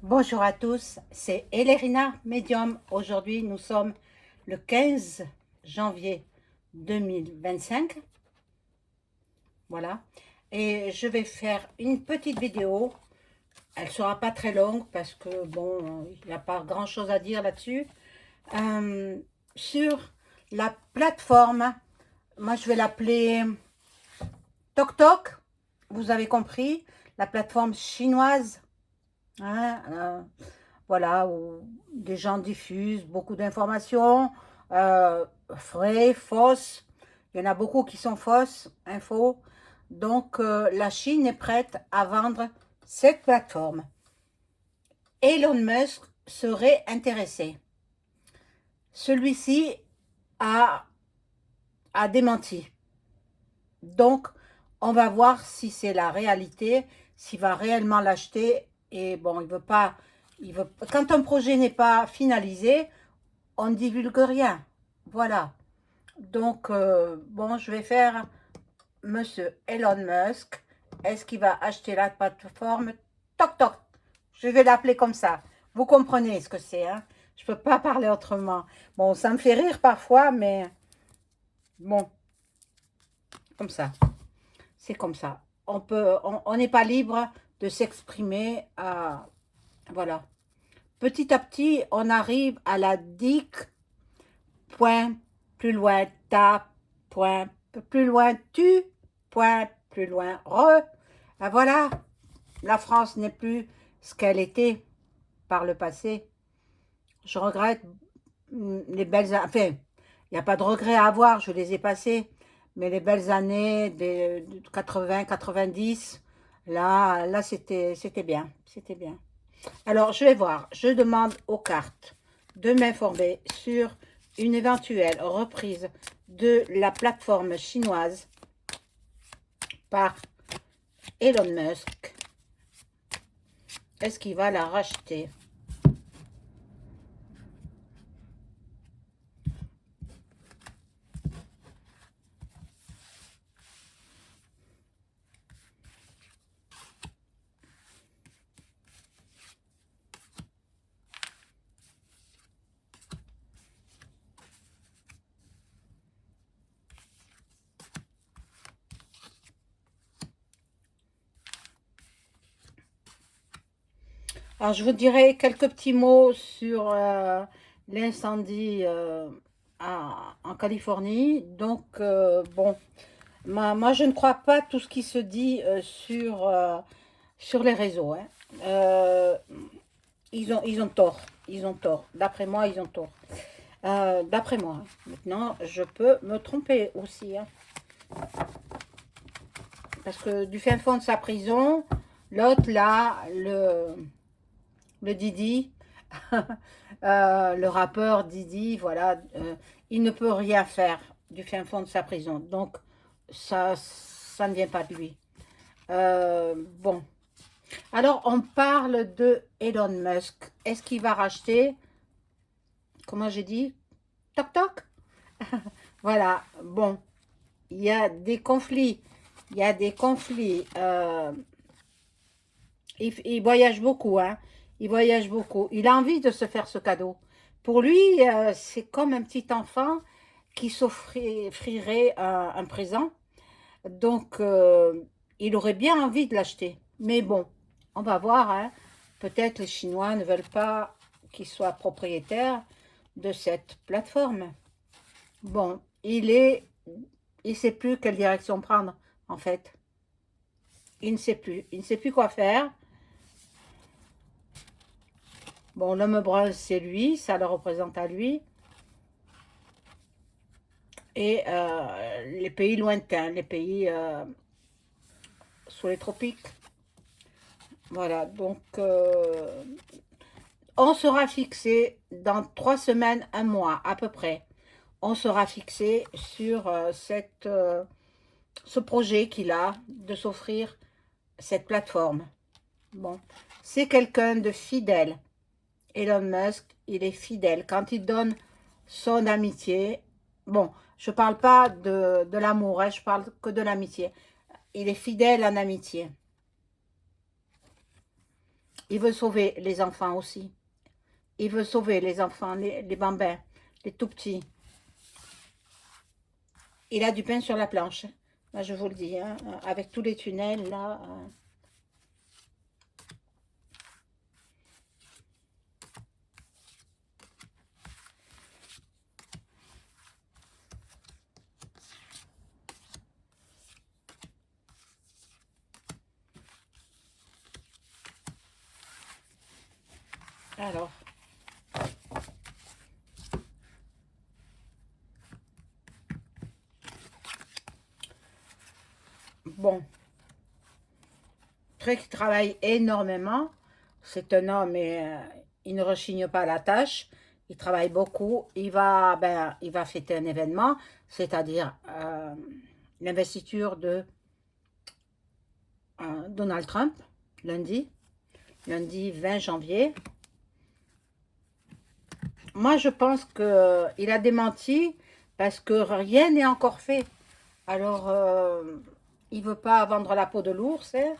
Bonjour à tous, c'est Elérina Medium. Aujourd'hui, nous sommes le 15 janvier 2025. Voilà. Et je vais faire une petite vidéo. Elle ne sera pas très longue parce que, bon, il n'y a pas grand-chose à dire là-dessus. Euh, sur la plateforme, moi je vais l'appeler TokTok. Vous avez compris, la plateforme chinoise. Hein, voilà, où des gens diffusent beaucoup d'informations, vraies, fausses. Il y en a beaucoup qui sont fausses, infos. Donc, la Chine est prête à vendre cette plateforme. Elon Musk serait intéressé. Celui-ci a, a démenti. Donc, on va voir si c'est la réalité, s'il va réellement l'acheter. Et bon, il veut pas. Quand un projet n'est pas finalisé, on ne divulgue rien. Voilà. Donc, bon, je vais faire Monsieur Elon Musk. Est-ce qu'il va acheter la plateforme? Toc toc. Je vais l'appeler comme ça. Vous comprenez ce que c'est, hein? Je peux pas parler autrement. Bon, ça me fait rire parfois, mais bon, comme ça. C'est comme ça. On n'est pas libre de s'exprimer. Voilà. Petit à petit, on arrive à la DIC. Point plus loin ta, point plus loin tu, point plus loin re. Ah, voilà, la France n'est plus ce qu'elle était par le passé. Je regrette les belles années. Enfin, il n'y a pas de regrets à avoir, je les ai passées. Mais les belles années de 80, 90, là c'était bien. C'était bien. Alors, je vais voir. Je demande aux cartes de m'informer sur une éventuelle reprise de la plateforme chinoise par Elon Musk. Est-ce qu'il va la racheter? Alors, je vous dirai quelques petits mots sur l'incendie en Californie. Donc, bon, moi, je ne crois pas tout ce qui se dit sur les réseaux, hein. Euh, ils ont tort. Ils ont tort. D'après moi, ils ont tort. D'après moi. Maintenant, je peux me tromper aussi, hein. Parce que du fin fond de sa prison, l'autre là, le Didi, le rappeur Didi, voilà, il ne peut rien faire du fin fond de sa prison. Donc, ça ne vient pas de lui. Bon. Alors, on parle de Elon Musk. Est-ce qu'il va racheter? Comment j'ai dit? Toc toc. Voilà. Bon. Il y a des conflits. Il y a des conflits. Il voyage beaucoup, hein. Il voyage beaucoup. Il a envie de se faire ce cadeau. Pour lui, c'est comme un petit enfant qui s'offrirait un présent. Donc, il aurait bien envie de l'acheter. Mais bon, on va voir, hein. Peut-être les Chinois ne veulent pas qu'il soit propriétaire de cette plateforme. Bon, il ne sait plus quelle direction prendre, en fait. Il ne sait plus. Il ne sait plus quoi faire. Bon, l'homme brun, c'est lui, ça le représente à lui. Et les pays lointains, les pays sous les tropiques. Voilà, donc on sera fixé dans 3 semaines, un mois à peu près. On sera fixé sur ce projet qu'il a de s'offrir cette plateforme. Bon, c'est quelqu'un de fidèle. Elon Musk, il est fidèle. Quand il donne son amitié, bon, je ne parle pas de l'amour, hein, je parle que de l'amitié. Il est fidèle en amitié. Il veut sauver les enfants aussi. Il veut sauver les enfants, les bambins, les tout petits. Il a du pain sur la planche. Moi, je vous le dis, hein, avec tous les tunnels, là. Alors, bon, Trey qui travaille énormément. C'est un homme et il ne rechigne pas à la tâche. Il travaille beaucoup. Il va fêter un événement, c'est-à-dire l'investiture de Donald Trump, lundi 20 janvier. Moi, je pense qu'il a démenti parce que rien n'est encore fait. Alors, il ne veut pas vendre la peau de l'ours, hein.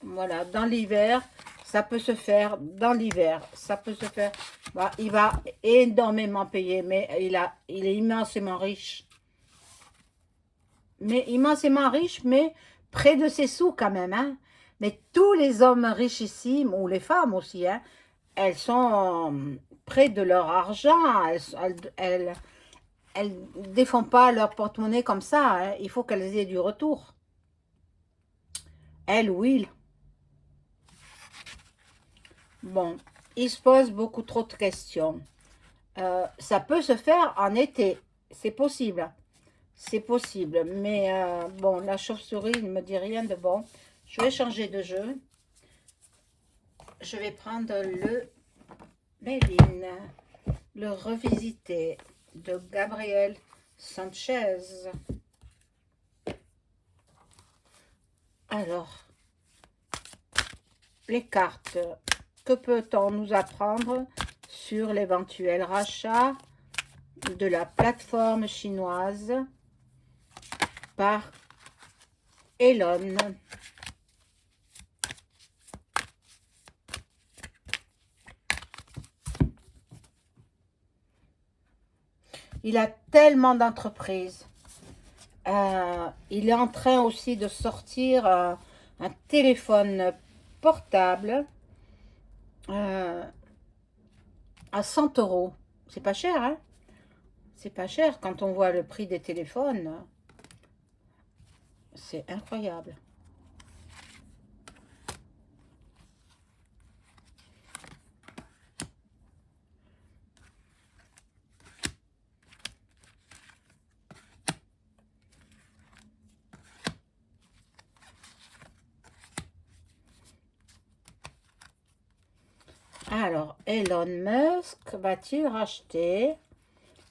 Voilà, dans l'hiver, ça peut se faire. Dans l'hiver, ça peut se faire. Bah, il va énormément payer, mais il est immensément riche. Mais immensément riche, mais près de ses sous quand même, hein. Mais tous les hommes riches ici, ou les femmes aussi, hein, elles sont près de leur argent. Elles défendent pas leur porte-monnaie comme ça, hein. Il faut qu'elles aient du retour. Elles ou ils. Bon, il se pose beaucoup trop de questions. Ça peut se faire en été, c'est possible. C'est possible, mais bon, la chauve-souris ne me dit rien de bon. Je vais changer de jeu. Je vais prendre le Méline, le revisité de Gabriel Sanchez. Alors, les cartes, que peut-on nous apprendre sur l'éventuel rachat de la plateforme chinoise par Elon? Il a tellement d'entreprises. Il est en train aussi de sortir un téléphone portable à 100 €. C'est pas cher, hein? C'est pas cher quand on voit le prix des téléphones. C'est incroyable. Alors, Elon Musk va-t-il racheter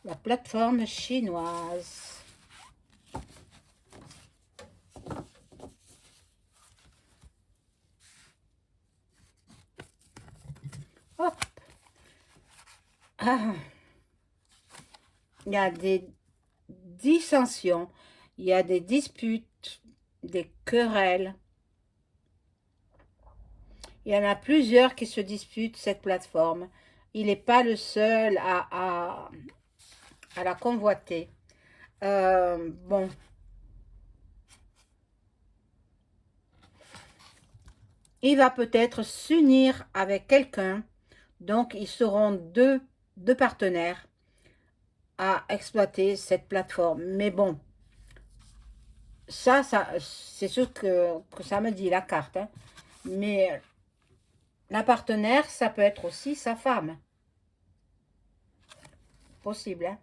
la plateforme chinoise? Hop. Ah. Il y a des dissensions, il y a des disputes, des querelles. Il y en a plusieurs qui se disputent cette plateforme. Il n'est pas le seul à la convoiter. Bon. Il va peut-être s'unir avec quelqu'un. Donc, ils seront deux partenaires à exploiter cette plateforme. Mais bon, ça c'est ce que ça me dit, la carte, hein. Mais la partenaire, ça peut être aussi sa femme. Possible, hein.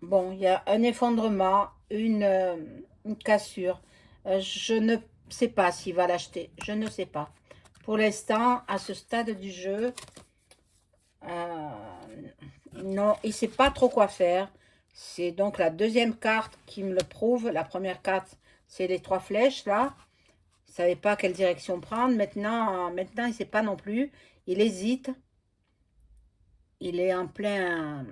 Bon, il y a un effondrement, une cassure. Je ne sais pas s'il va l'acheter. Je ne sais pas. Pour l'instant, à ce stade du jeu, non, il ne sait pas trop quoi faire. C'est donc la deuxième carte qui me le prouve. La première carte, c'est les 3 flèches, là. Il ne savait pas quelle direction prendre. Maintenant il ne sait pas non plus. Il hésite. Il est en plein...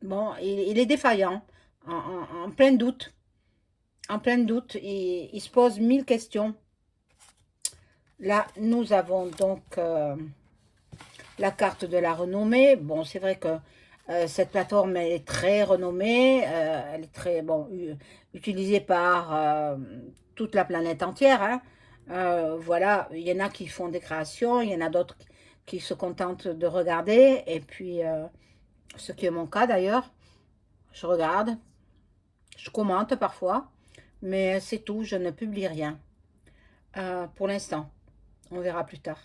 Bon, il est défaillant, en plein doute. en plein doute, il se pose 1000 questions. Là, nous avons donc la carte de la renommée. Bon, c'est vrai que cette plateforme elle est très renommée, elle est très bon, utilisée par toute la planète entière. Hein. Voilà, il y en a qui font des créations, il y en a d'autres qui se contentent de regarder. Et puis, ce qui est mon cas d'ailleurs, je regarde, je commente parfois, mais c'est tout, je ne publie rien pour l'instant. On verra plus tard.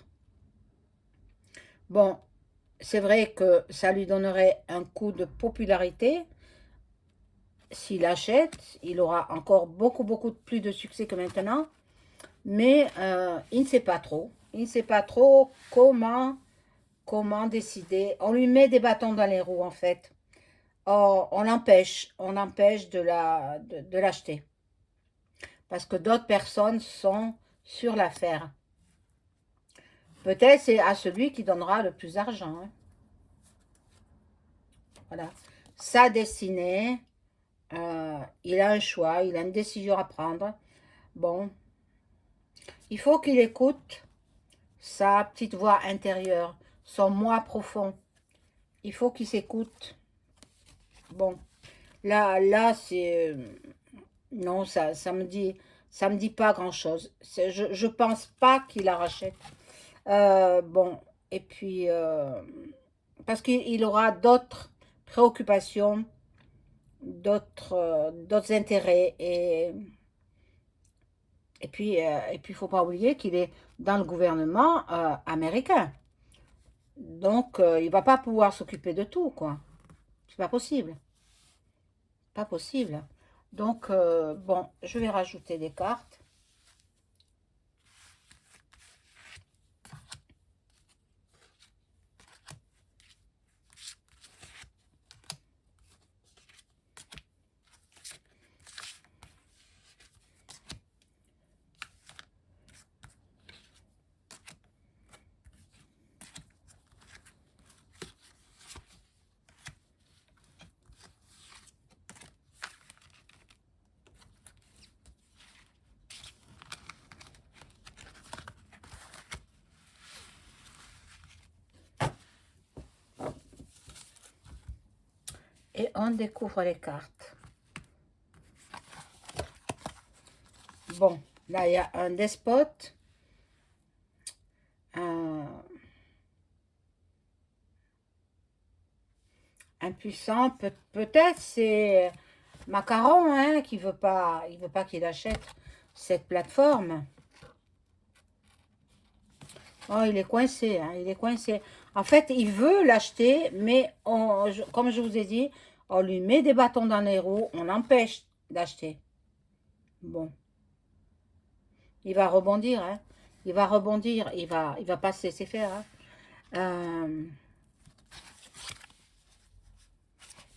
Bon, c'est vrai que ça lui donnerait un coup de popularité. S'il achète, il aura encore beaucoup plus de succès que maintenant. Mais il ne sait pas trop. Il ne sait pas trop comment décider. On lui met des bâtons dans les roues, en fait. On l'empêche de l'acheter. Parce que d'autres personnes sont sur l'affaire. Peut-être c'est à celui qui donnera le plus d'argent. Hein. Voilà. Sa destinée, il a un choix, il a une décision à prendre. Bon, il faut qu'il écoute sa petite voix intérieure, son moi profond. Il faut qu'il s'écoute. Bon, là, c'est... non, ça me dit pas grand-chose. Je pense pas qu'il la rachète. Bon, et puis, parce qu'il aura d'autres préoccupations, d'autres intérêts, et puis, il faut pas oublier qu'il est dans le gouvernement américain. Donc, il va pas pouvoir s'occuper de tout, quoi. C'est pas possible. Pas possible. Donc, bon, je vais rajouter des cartes. Et on découvre les cartes. Bon, là, il y a un despote. Impuissant, peut-être c'est Macaron hein, qui veut pas, il veut pas qu'il achète cette plateforme. Oh, il est coincé, hein, il est coincé. En fait, il veut l'acheter, mais comme je vous ai dit, on lui met des bâtons dans les roues, on l'empêche d'acheter. Bon, il va rebondir, hein. Il va rebondir, il va pas se laisser faire. Hein.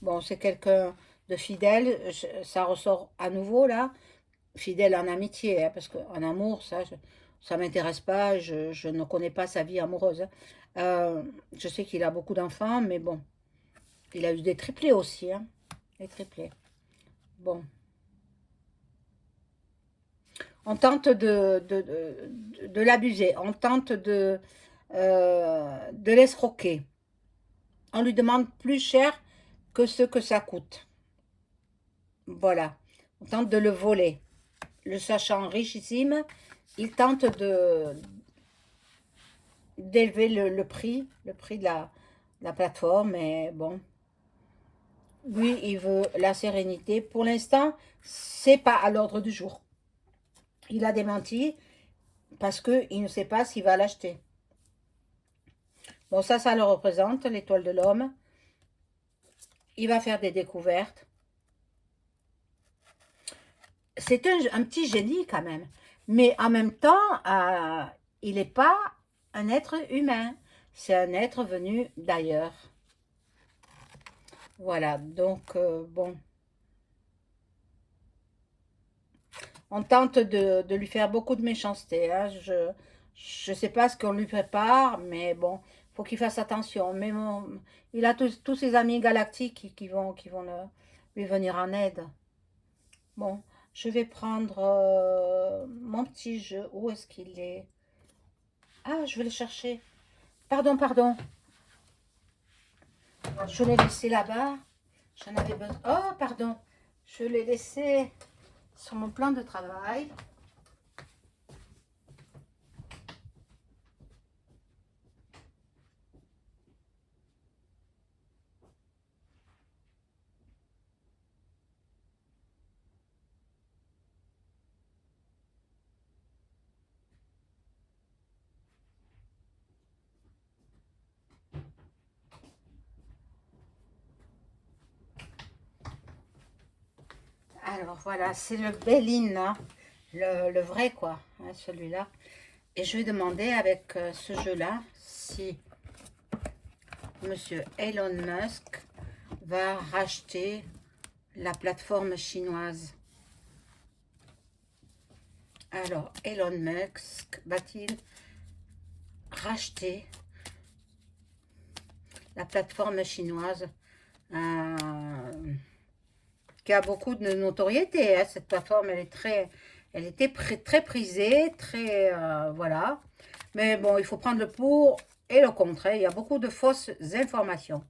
Bon, c'est quelqu'un de fidèle, ça ressort à nouveau là, fidèle en amitié, hein, parce qu'en amour, ça m'intéresse pas, je ne connais pas sa vie amoureuse. Hein. Je sais qu'il a beaucoup d'enfants, mais bon, il a eu des triplés aussi, hein, des triplés. Bon, on tente de l'abuser, on tente de l'escroquer. On lui demande plus cher que ce que ça coûte. Voilà, on tente de le voler. Le sachant richissime, il tente d'élever le prix de la plateforme, mais bon, lui, il veut la sérénité. Pour l'instant, c'est pas à l'ordre du jour. Il a démenti parce qu'il ne sait pas s'il va l'acheter. Bon, ça le représente, l'étoile de l'homme. Il va faire des découvertes. C'est un petit génie quand même. Mais en même temps, il n'est pas un être humain. C'est un être venu d'ailleurs. Voilà, donc bon. On tente de lui faire beaucoup de méchanceté. Hein. Je sais pas ce qu'on lui prépare, mais bon, faut qu'il fasse attention. Mais bon, il a tous ses amis galactiques qui vont lui venir en aide. Bon, Je vais prendre mon petit jeu. Où est-ce qu'il est? Ah, je vais le chercher. Pardon, pardon. Je l'ai laissé là-bas. J'en avais besoin. Oh, pardon. Je l'ai laissé sur mon plan de travail. Alors voilà, c'est le Bellin, hein, le vrai quoi, hein, celui-là. Et je vais demander avec ce jeu-là si Monsieur Elon Musk va racheter la plateforme chinoise. Alors, Elon Musk va-t-il racheter la plateforme chinoise qui a beaucoup de notoriété, hein. Cette plateforme, elle était très prisée, très, voilà. Mais bon, il faut prendre le pour et le contre, hein. Il y a beaucoup de fausses informations.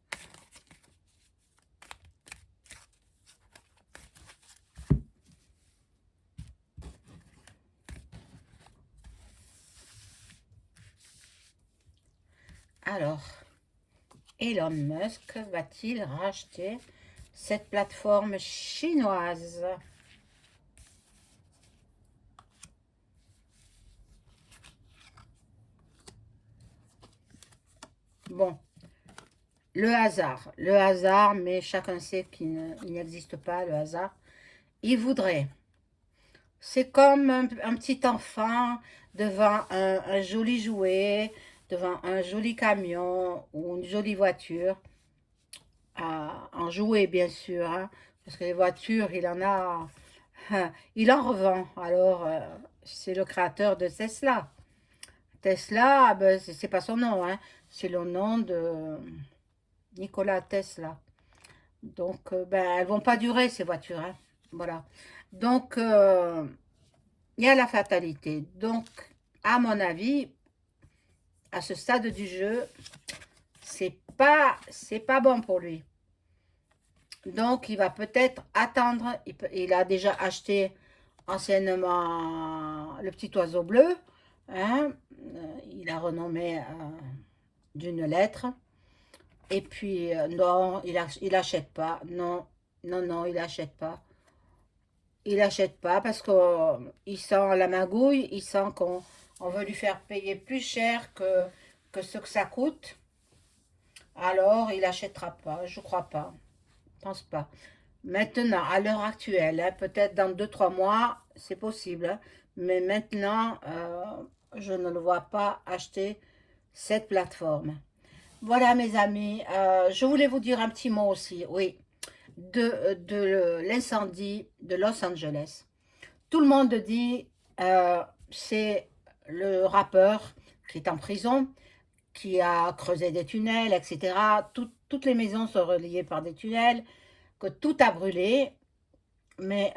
Alors, Elon Musk va-t-il racheter cette plateforme chinoise? Bon, le hasard, mais chacun sait qu'il n'existe pas, le hasard. Il voudrait, c'est comme un petit enfant devant un joli jouet, devant un joli camion ou une jolie voiture, en jouet bien sûr, hein, parce que les voitures, il en a, il en revend. Alors, c'est le créateur de Tesla. Tesla, ben, c'est pas son nom, hein, c'est le nom de Nikola Tesla. Donc, ben, elles vont pas durer ces voitures, hein. Voilà. Donc, il y a la fatalité. Donc, à mon avis, à ce stade du jeu, c'est pas bon pour lui. Donc, il va peut-être attendre. Il a déjà acheté anciennement le petit oiseau bleu, hein. Il a renommé d'une lettre. Et puis, non, il achète pas. Non, non, non, il achète pas. Il achète pas parce qu'il sent la magouille, il sent qu'on veut lui faire payer plus cher que ce que ça coûte. Alors, il achètera pas, je crois pas. Je pense pas. Maintenant, à l'heure actuelle, hein, peut-être dans 2 3 mois, c'est possible, hein, mais maintenant, je ne le vois pas acheter cette plateforme. Voilà, mes amis, je voulais vous dire un petit mot aussi, oui, de l'incendie de Los Angeles. Tout le monde dit c'est le rappeur qui est en prison, qui a creusé des tunnels, etc. Toutes les maisons sont reliées par des tunnels, que tout a brûlé, mais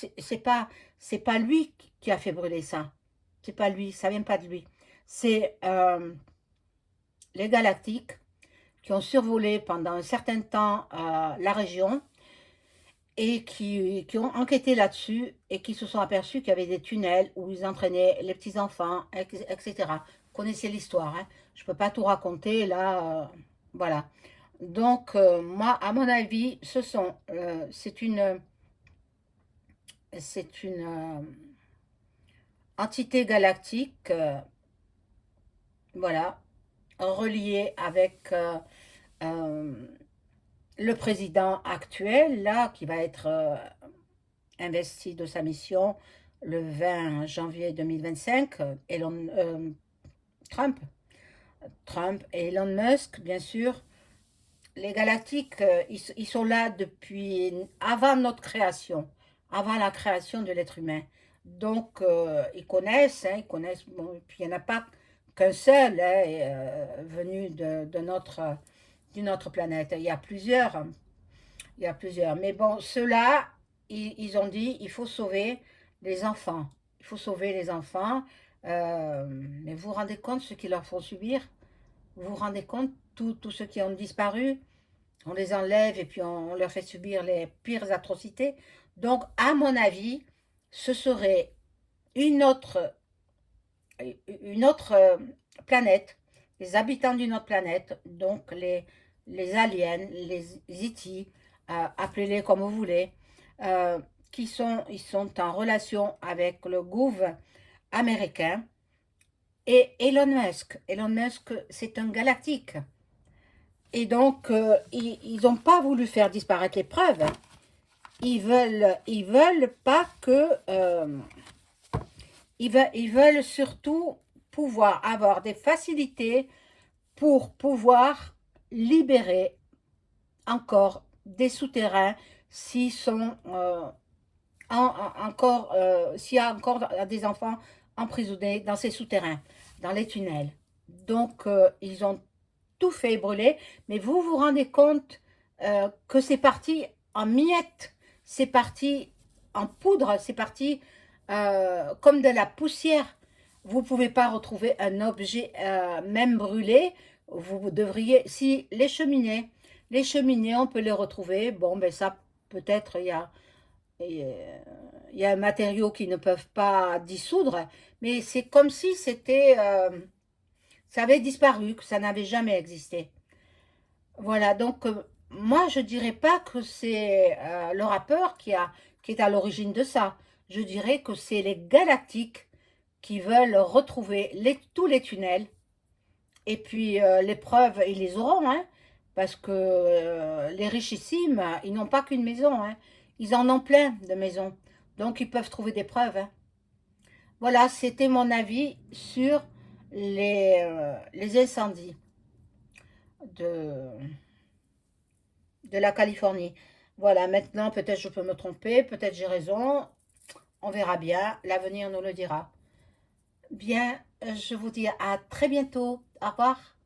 c'est pas lui qui a fait brûler ça. C'est pas lui, ça vient pas de lui. C'est les Galactiques qui ont survolé pendant un certain temps la région et qui ont enquêté là-dessus et qui se sont aperçus qu'il y avait des tunnels où ils entraînaient les petits-enfants, etc. Vous connaissez l'histoire, hein. Je ne peux pas tout raconter là, voilà. Donc, moi, à mon avis, c'est une entité galactique, voilà, reliée avec euh, le président actuel, là, qui va être investi de sa mission le 20 janvier 2025, Trump. Trump et Elon Musk, bien sûr. Les galactiques, ils sont là depuis avant notre création, avant la création de l'être humain. Donc, ils connaissent, hein, ils connaissent. Bon, et puis, il n'y en a pas qu'un seul, hein, venu d'une autre planète. Il y a plusieurs. Il y a plusieurs. Mais bon, ceux-là, ils ont dit, il faut sauver les enfants. Il faut sauver les enfants. Mais vous vous rendez compte ce qu'ils leur font subir? Vous vous rendez compte, tous ceux qui ont disparu, on les enlève et puis on leur fait subir les pires atrocités. Donc, à mon avis, ce serait une autre, une autre planète, les habitants d'une autre planète, donc les aliens, les E.T., appelez-les comme vous voulez, ils sont en relation avec le gouvernement américain et Elon Musk. Elon Musk, c'est un galactique. Et donc, ils n'ont pas voulu faire disparaître les preuves. Ils veulent pas que... ils veulent surtout pouvoir avoir des facilités pour pouvoir libérer encore des souterrains s'ils sont encore, s'il y a encore des enfants emprisonnés dans ces souterrains, dans les tunnels. Donc, ils ont tout fait brûler, mais vous vous rendez compte que c'est parti en miettes, c'est parti en poudre, c'est parti comme de la poussière. Vous ne pouvez pas retrouver un objet même brûlé. Vous devriez, si les cheminées, on peut les retrouver. Bon, ben ça, peut-être il y a un matériau qui ne peuvent pas dissoudre, mais c'est comme si c'était, ça avait disparu, que ça n'avait jamais existé. Voilà, donc moi je dirais pas que c'est le rappeur qui est à l'origine de ça. Je dirais que c'est les galactiques qui veulent retrouver tous les tunnels. Et puis les preuves, ils les auront, hein, parce que les richissimes, ils n'ont pas qu'une maison, hein. Ils en ont plein de maisons. Donc ils peuvent trouver des preuves, hein. Voilà, c'était mon avis sur les incendies de, de la Californie. Voilà, maintenant peut-être je peux me tromper, peut-être j'ai raison. On verra bien, l'avenir nous le dira. Bien, je vous dis à très bientôt. Au revoir.